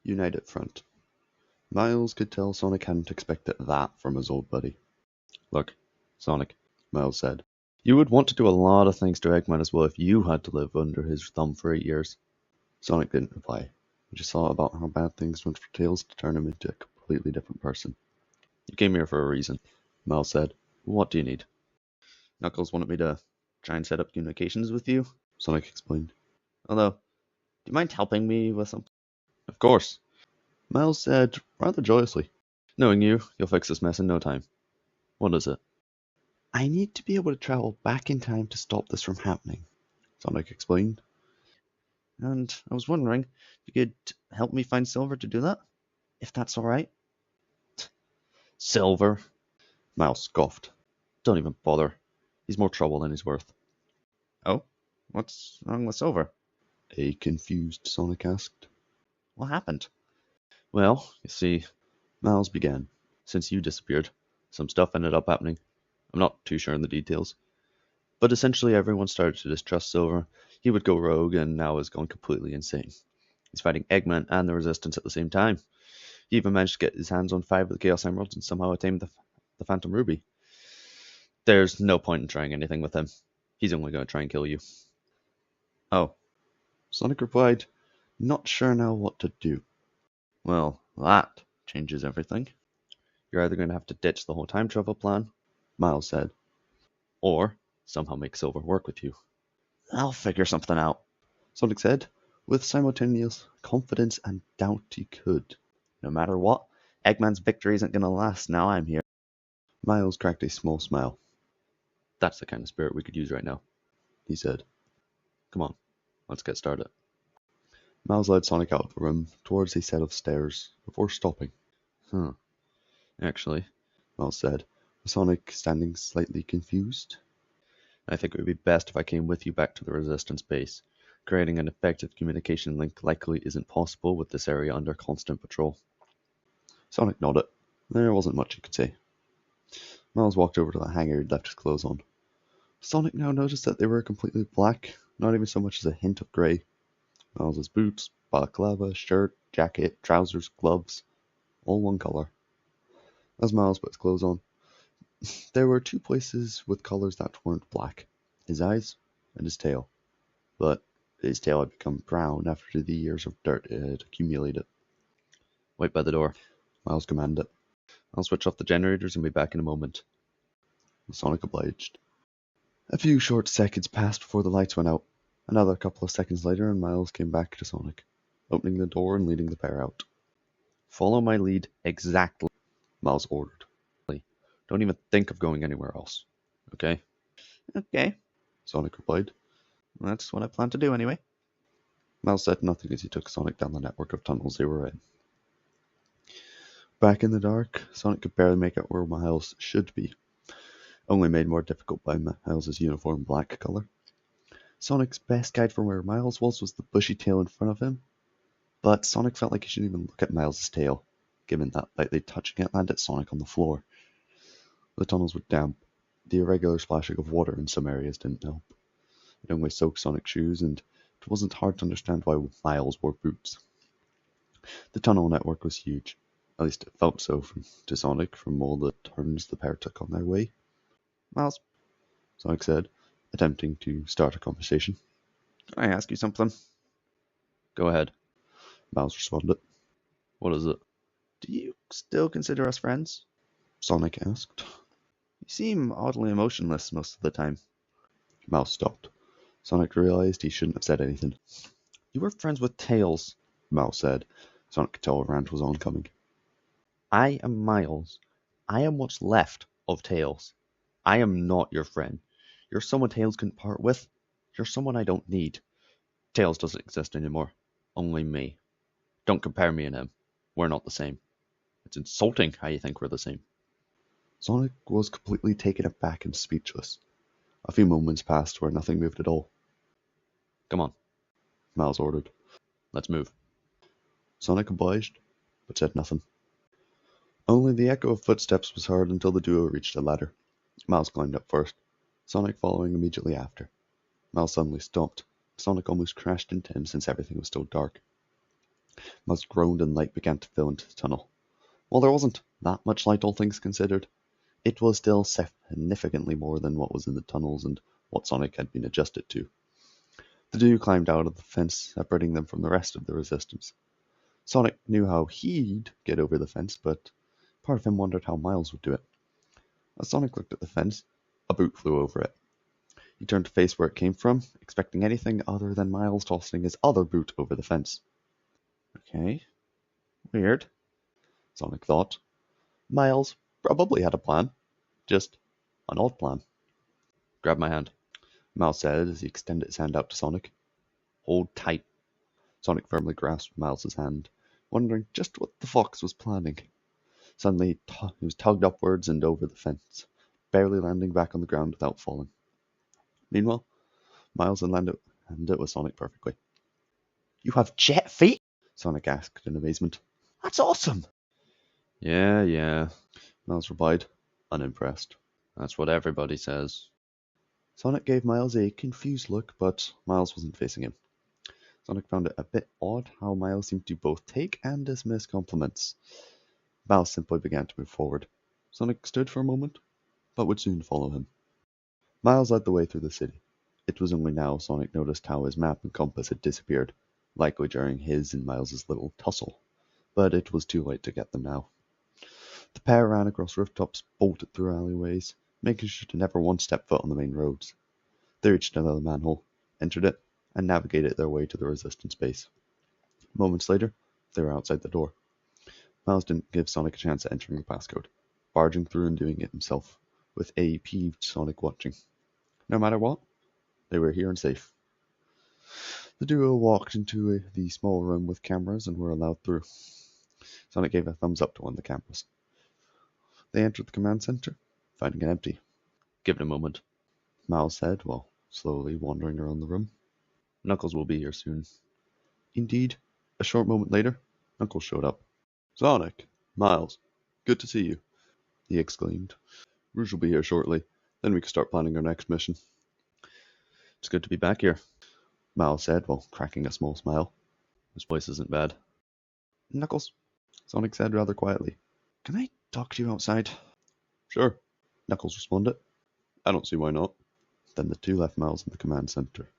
United Front. Miles could tell Sonic hadn't expected that from his old buddy. Look, Sonic, Miles said, you would want to do a lot of things to Eggman as well if you had to live under his thumb for 8 years. Sonic didn't reply. He just thought about how bad things went for Tails to turn him into a completely different person. You came here for a reason, Miles said. What do you need? Knuckles wanted me to try and set up communications with you, Sonic explained. Although, do you mind helping me with something? Of course, Miles said rather joyously. Knowing you, you'll fix this mess in no time. What is it? I need to be able to travel back in time to stop this from happening, Sonic explained. And I was wondering if you could help me find Silver to do that? If that's alright. Silver? Miles scoffed. Don't even bother. He's more trouble than he's worth. Oh? What's wrong with Silver? A confused Sonic asked. What happened? Well, you see, Miles began. Since you disappeared, some stuff ended up happening. I'm not too sure in the details. But essentially everyone started to distrust Silver. He would go rogue and now has gone completely insane. He's fighting Eggman and the Resistance at the same time. He even managed to get his hands on 5 of the Chaos Emeralds and somehow attain the Phantom Ruby. There's no point in trying anything with him. He's only going to try and kill you. Oh, Sonic replied, not sure now what to do. Well, that changes everything. You're either going to have to ditch the whole time travel plan, Miles said, or somehow make Silver work with you. I'll figure something out, Sonic said, with simultaneous confidence and doubt he could. No matter what, Eggman's victory isn't going to last now I'm here. Miles cracked a small smile. That's the kind of spirit we could use right now, he said. Come on, let's get started. Miles led Sonic out of the room towards a set of stairs before stopping. Actually, Miles said, with Sonic standing slightly confused. I think it would be best if I came with you back to the Resistance base. Creating an effective communication link likely isn't possible with this area under constant patrol. Sonic nodded. There wasn't much he could say. Miles walked over to the hangar he'd left his clothes on. Sonic now noticed that they were completely black, not even so much as a hint of grey. Miles's boots, balaclava, shirt, jacket, trousers, gloves, all one colour. As Miles put his clothes on, there were 2 places with colours that weren't black, his eyes and his tail. But his tail had become brown after the years of dirt it had accumulated. Wait by the door, Miles commanded. I'll switch off the generators and be back in a moment. Sonic obliged. A few short seconds passed before the lights went out. Another couple of seconds later and Miles came back to Sonic, opening the door and leading the pair out. Follow my lead exactly, Miles ordered. Don't even think of going anywhere else. Okay? Okay, Sonic replied. That's what I plan to do anyway. Miles said nothing as he took Sonic down the network of tunnels they were in. Back in the dark, Sonic could barely make out where Miles should be, only made more difficult by Miles' uniform black colour. Sonic's best guide for where Miles was the bushy tail in front of him, but Sonic felt like he shouldn't even look at Miles' tail, given that lightly touching it landed Sonic on the floor. The tunnels were damp. The irregular splashing of water in some areas didn't help. It only soaked Sonic's shoes, and it wasn't hard to understand why Miles wore boots. The tunnel network was huge. At least it felt so to Sonic from all the turns the pair took on their way. Miles, Sonic said, attempting to start a conversation. Can I ask you something? Go ahead, Miles responded. What is it? Do you still consider us friends? Sonic asked. You seem oddly emotionless most of the time. Miles stopped. Sonic realized he shouldn't have said anything. You were friends with Tails, Miles said. Sonic could tell a rant was oncoming. I am Miles. I am what's left of Tails. I am not your friend. You're someone Tails couldn't part with. You're someone I don't need. Tails doesn't exist anymore. Only me. Don't compare me and him. We're not the same. It's insulting how you think we're the same. Sonic was completely taken aback and speechless. A few moments passed where nothing moved at all. Come on, Miles ordered. Let's move. Sonic obliged, but said nothing. Only the echo of footsteps was heard until the duo reached the ladder. Miles climbed up first, Sonic following immediately after. Miles suddenly stopped. Sonic almost crashed into him since everything was still dark. Miles groaned and light began to fill into the tunnel. While there wasn't that much light, all things considered, it was still significantly more than what was in the tunnels and what Sonic had been adjusted to. The duo climbed out of the fence, separating them from the rest of the resistance. Sonic knew how he'd get over the fence, but part of him wondered how Miles would do it. As Sonic looked at the fence, a boot flew over it. He turned to face where it came from, expecting anything other than Miles tossing his other boot over the fence. Okay, weird, Sonic thought. Miles probably had a plan, just an odd plan. Grab my hand, Miles said as he extended his hand out to Sonic. Hold tight. Sonic firmly grasped Miles's hand, wondering just what the fox was planning. Suddenly, he was tugged upwards and over the fence, barely landing back on the ground without falling. Meanwhile, Miles had landed with Sonic perfectly. You have jet feet? Sonic asked in amazement. That's awesome! Yeah, Miles replied, unimpressed. That's what everybody says. Sonic gave Miles a confused look, but Miles wasn't facing him. Sonic found it a bit odd how Miles seemed to both take and dismiss compliments. Miles simply began to move forward. Sonic stood for a moment, but would soon follow him. Miles led the way through the city. It was only now Sonic noticed how his map and compass had disappeared, likely during his and Miles's little tussle, but it was too late to get them now. The pair ran across rooftops, bolted through alleyways, making sure to never once step foot on the main roads. They reached another manhole, entered it, and navigated their way to the resistance base. Moments later, they were outside the door. Miles didn't give Sonic a chance at entering the passcode, barging through and doing it himself, with a peeved Sonic watching. No matter what, they were here and safe. The duo walked into the small room with cameras and were allowed through. Sonic gave a thumbs up to one of the cameras. They entered the command center, finding it empty. Give it a moment, Miles said while slowly wandering around the room. Knuckles will be here soon. Indeed, a short moment later, Knuckles showed up. Sonic, Miles, good to see you, he exclaimed. Rouge will be here shortly, then we can start planning our next mission. It's good to be back here, Miles said while cracking a small smile. This place isn't bad. Knuckles, Sonic said rather quietly. Can I talk to you outside? Sure, Knuckles responded. I don't see why not. Then the two left Miles in the command center.